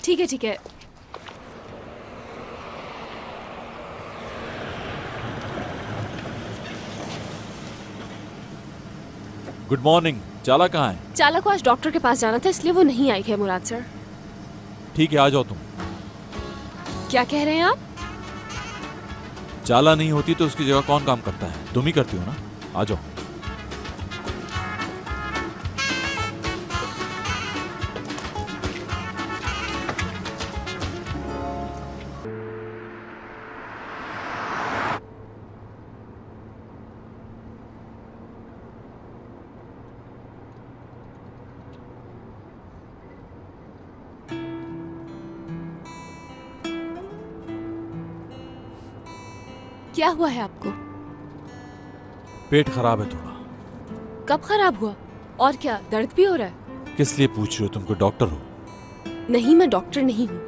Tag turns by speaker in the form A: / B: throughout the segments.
A: ठीक है ठीक है।
B: Good morning. चाला कहाँ है?
A: चाला को आज डॉक्टर के पास जाना था इसलिए वो नहीं आई है मुराद सर।
B: ठीक है, आ जाओ तुम।
A: क्या कह रहे हैं आप?
B: चाला नहीं होती तो उसकी जगह कौन काम करता है? तुम ही करती हो ना। आ जाओ।
A: क्या हुआ है आपको?
B: पेट खराब है थोड़ा।
A: कब खराब हुआ? और क्या दर्द भी हो रहा है?
B: किस लिए पूछ रही हो? तुम कोई डॉक्टर हो?
A: नहीं, मैं डॉक्टर नहीं हूँ,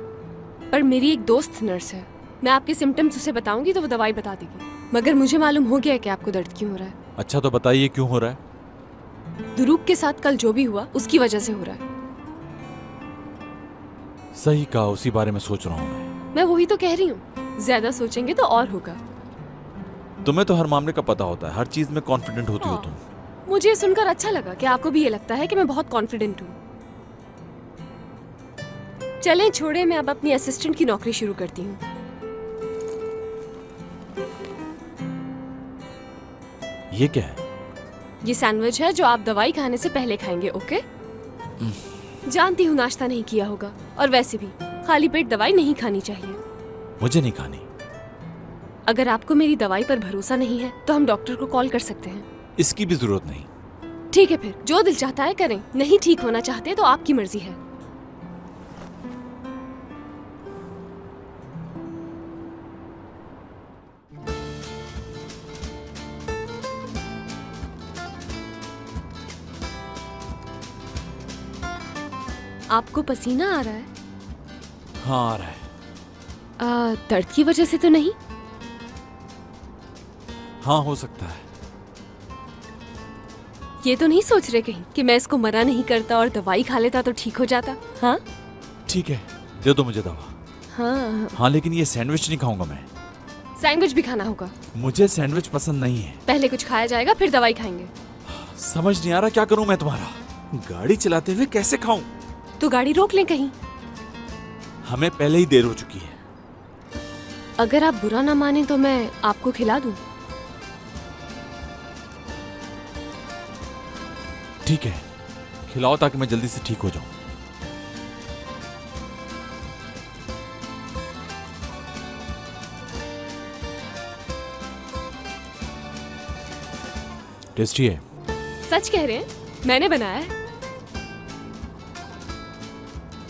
A: पर मेरी एक दोस्त नर्स है। मैं आपके सिम्टम्स उसे बताऊंगी तो वो दवाई बता देगी। मगर मुझे मालूम हो गया कि आपको दर्द क्यों हो रहा है।
B: अच्छा तो बताइए क्यों हो रहा है?
A: दुरूक के साथ कल जो भी हुआ उसकी वजह से हो रहा है।
B: सही कहा, उसी बारे में सोच रहा हूँ
A: मैं वही तो कह रही हूँ, ज्यादा सोचेंगे तो और होगा।
B: तुम्हें तो हर मामले का पता होता है, हर चीज में कॉन्फिडेंट होती हो तुम।
A: मुझे सुनकर अच्छा लगा कि आपको भी ये लगता है कि मैं बहुत कॉन्फिडेंट हूँ। चलें छोड़े, मैं अब अपनी असिस्टेंट की नौकरी शुरू करती हूँ।
B: ये क्या है?
A: ये सैंडविच है जो आप दवाई खाने से पहले खाएंगे। ओके? जानती हूँ नाश्ता नहीं किया होगा, और वैसे भी खाली पेट दवाई नहीं खानी चाहिए।
B: मुझे नहीं खानी।
A: अगर आपको मेरी दवाई पर भरोसा नहीं है तो हम डॉक्टर को कॉल कर सकते हैं।
B: इसकी भी जरूरत नहीं।
A: ठीक है, फिर जो दिल चाहता है करें। नहीं ठीक होना चाहते तो आपकी मर्जी है। आपको पसीना आ रहा है?
B: हाँ आ रहा है।
A: दर्द की वजह से तो नहीं?
B: हाँ हो सकता है।
A: ये तो नहीं सोच रहे कहीं कि मैं इसको मना नहीं करता और दवाई खा लेता तो ठीक हो जाता? हाँ
B: ठीक है, दे दो मुझे दवा।
A: हाँ
B: हाँ लेकिन ये सैंडविच नहीं खाऊंगा मैं।
A: सैंडविच भी खाना होगा।
B: मुझे सैंडविच पसंद नहीं है।
A: पहले कुछ खाया जाएगा फिर दवाई खाएंगे।
B: समझ नहीं आ रहा क्या करूं मैं तुम्हारा। गाड़ी चलाते हुए कैसे खाऊं?
A: तो गाड़ी रोक लें कहीं।
B: हमें पहले ही देर हो चुकी है।
A: अगर आप बुरा ना माने तो मैं आपको खिला दूं।
B: ठीक है, खिलाओ ताकि मैं जल्दी से ठीक हो जाऊं। टेस्टी है।
A: सच कह रहे हैं? मैंने बनाया है।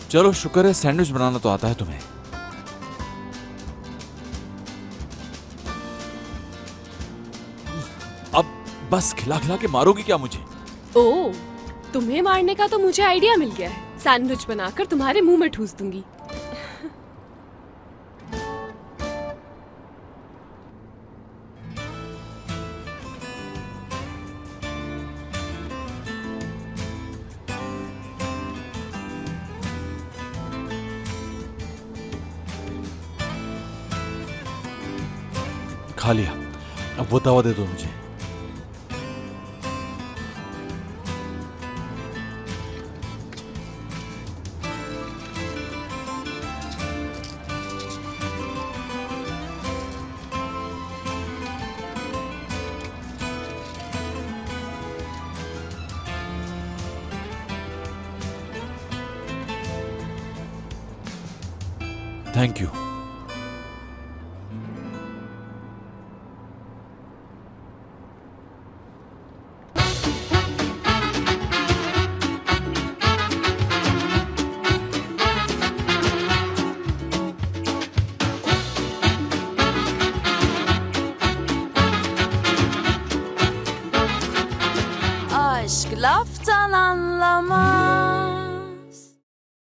B: चलो शुक्र है सैंडविच बनाना तो आता है तुम्हें। अब बस खिला खिला के मारोगी क्या मुझे?
A: ओह, तुम्हें मारने का तो मुझे आइडिया मिल गया है। सैंडविच बनाकर तुम्हारे मुंह में ठूस दूंगी।
B: खा लिया, अब वो दवा दे दो मुझे। Thank you.